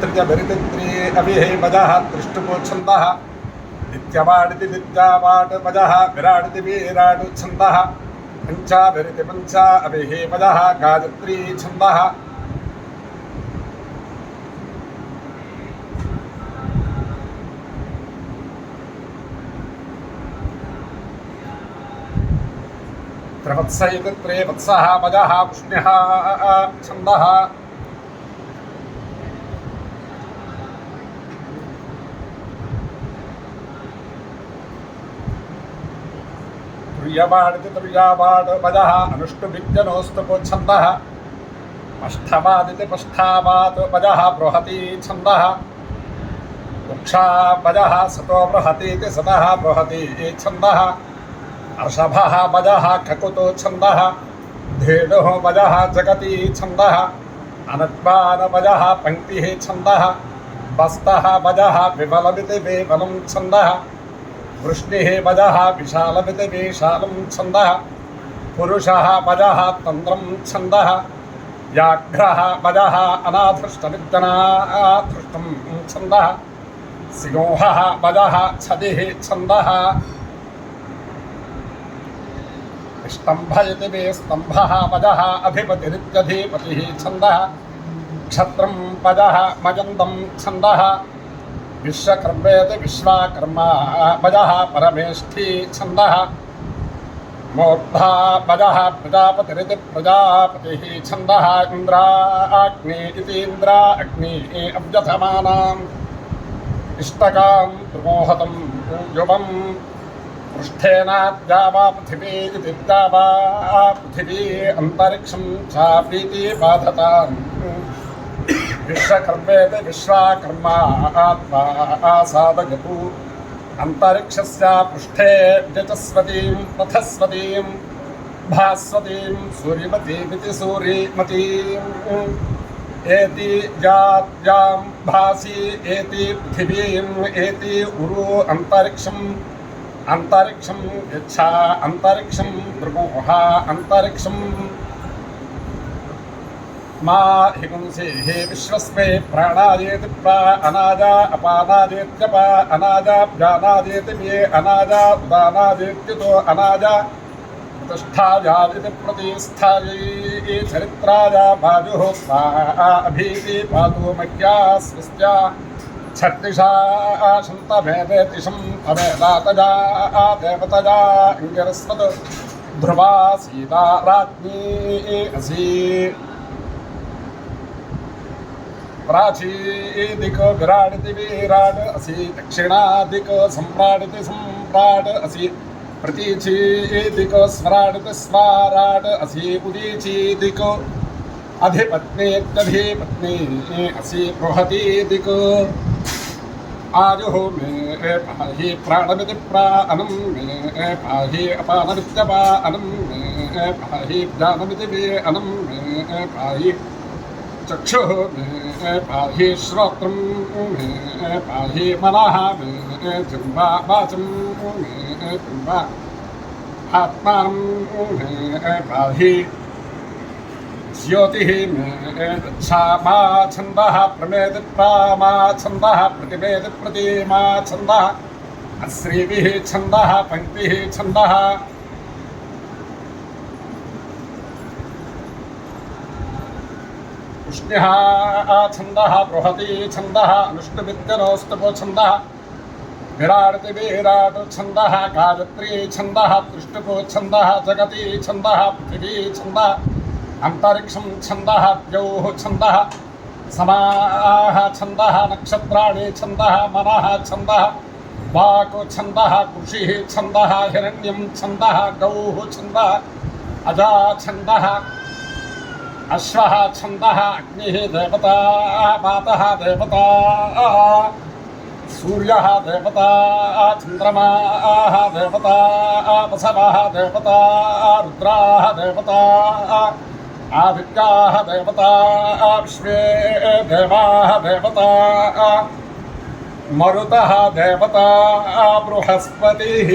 त्रिजभरित्रि अभिहेमजः त्रिष्टुपोच्छन्दः नित्यवाडिति नित्यावाट वजः विराडिति विराट छन्दः पञ्चाभिरिति पञ्चा अभिहेमजः गायत्री छन्दः त्रिवत्सैति त्रिवत्सः वजः पुष्ण्यः छन्दः तुर्यवाडिति तुर्यावाड वजः अनुष्टुभिज्जनोस्तुपोच्छन्दः पष्ठवादिति पष्ठावात् वजः बृहती छन्दः उक्षा वजः सतो बृहतीति सतः बृहती छन्दः अर्षभः वजः ककुतो छन्दः धेनुः वजः जगती छन्दः अनद्वान वजः पंक्तिः छन्दः बस्तः वजः विबलमिति विबलं छन्दः वृष्णिः वजः विशालमिति विशालं छन्दः पुरुषः वजः तन्द्रं छन्दः व्याघ्रः वजः अनाधृष्टमित्यनाधृष्टं छन्दः सिंहः वजः छदिः छन्दः स्तंभ इति स्तंभः वजः अधिपतिरित्यधिपतिः छन्दः क्षत्रं वजः मजन्दं छन्दः विश्वकर्मेति विश्वाकर्मा वजः परमेष्ठी छन्दः मूर्धा वजः प्रजापतिरिति प्रजापतिः छन्दः इन्द्राग्नि इति इन्द्राग्नि अभ्यथमानाम् इष्टकां प्रमोहतं युवं पृष्ठेनाद्या वा पृथिवी इति वा पृथिवी अन्तरिक्षं चापीति बाधताम् विश्वकर्मेति विश्वाकर्मा आत्मा साधयतु अन्तरिक्षस्य पृष्ठे व्यचस्वतीं पथस्वतीं भास्वतीं सूर्यमतीमिति सूर्यमतीम् एति जात्यां भासि एति पृथिवीम् एति उरु अन्तरिक्षम् अंतरिक्षं यच्छा अंतरिक्षं ब्रह्मोहा अंतरिक्षं मा हिंसे हे विश्वस्मे प्राणायेति प्रा अनाजा अपानाजेत्यपा अनाजा व्यानाजेति मे अनाजा उदानाजेत्युतो अनाजा प्रतिष्ठायादिति प्रतिष्ठायै चरित्राया बाजुः अभीति पातु मह्या स्वस्या छत्तिषा शन्तमेवेतिशं तमेदातजा देवतजा इङ्गिरस्वत् ध्रुवा सीता राज्ञी असि प्राचीदिको विराडिति विराट असि दक्षिणादिको सम्राडिति सम्राट असि प्रतीचीदिको स्वराडिति स्वराट असि उदीचीदिको अधिपत्नीत्यधिपत्नी असि बृहतीदिको आयुः मे पाहि प्राणमिति प्राणं मे पाहि अपानमित्यपानं मे पाहि ज्ञानमिति वेअनं मे पाहि चक्षुः मे पाहि श्रोत्रं मे पाहि मनः मे जिह्वा वाचं मे जिह्वा आत्मानं मे पाहि ज्योतिः मे रक्षामा छन्दः प्रमेति प्रामा छन्दः प्रतिमेति प्रतिमा छन्दः अश्रीभिः छन्दः पंक्तिः छन्दः पुष्ण्यः छन्दः बृहती छन्दः अनुष्टुभिज्जनोस्तुपो छन्दः विराडिति विराट छन्दः गायत्री छन्दः त्रिष्टुपो छन्दः जगती छन्दः पृथिवी छन्दः अंतरिक्षं छन्दः द्यौः छन्दः समाः छन्दः नक्षत्राणि छन्दः मनः छन्दः वाक् छन्दः कृषिः छन्दः हिरण्यं छन्दः गौः छन्दः अजा छन्दः अश्वः छन्दः अग्निः देवता मातः देवता सूर्यः देवता चन्द्रमाः देवता वसवः देवता रुद्राः देवता आदित्याः देवता विश्वे देवाः देवता मरुतः देवता बृहस्पतिः।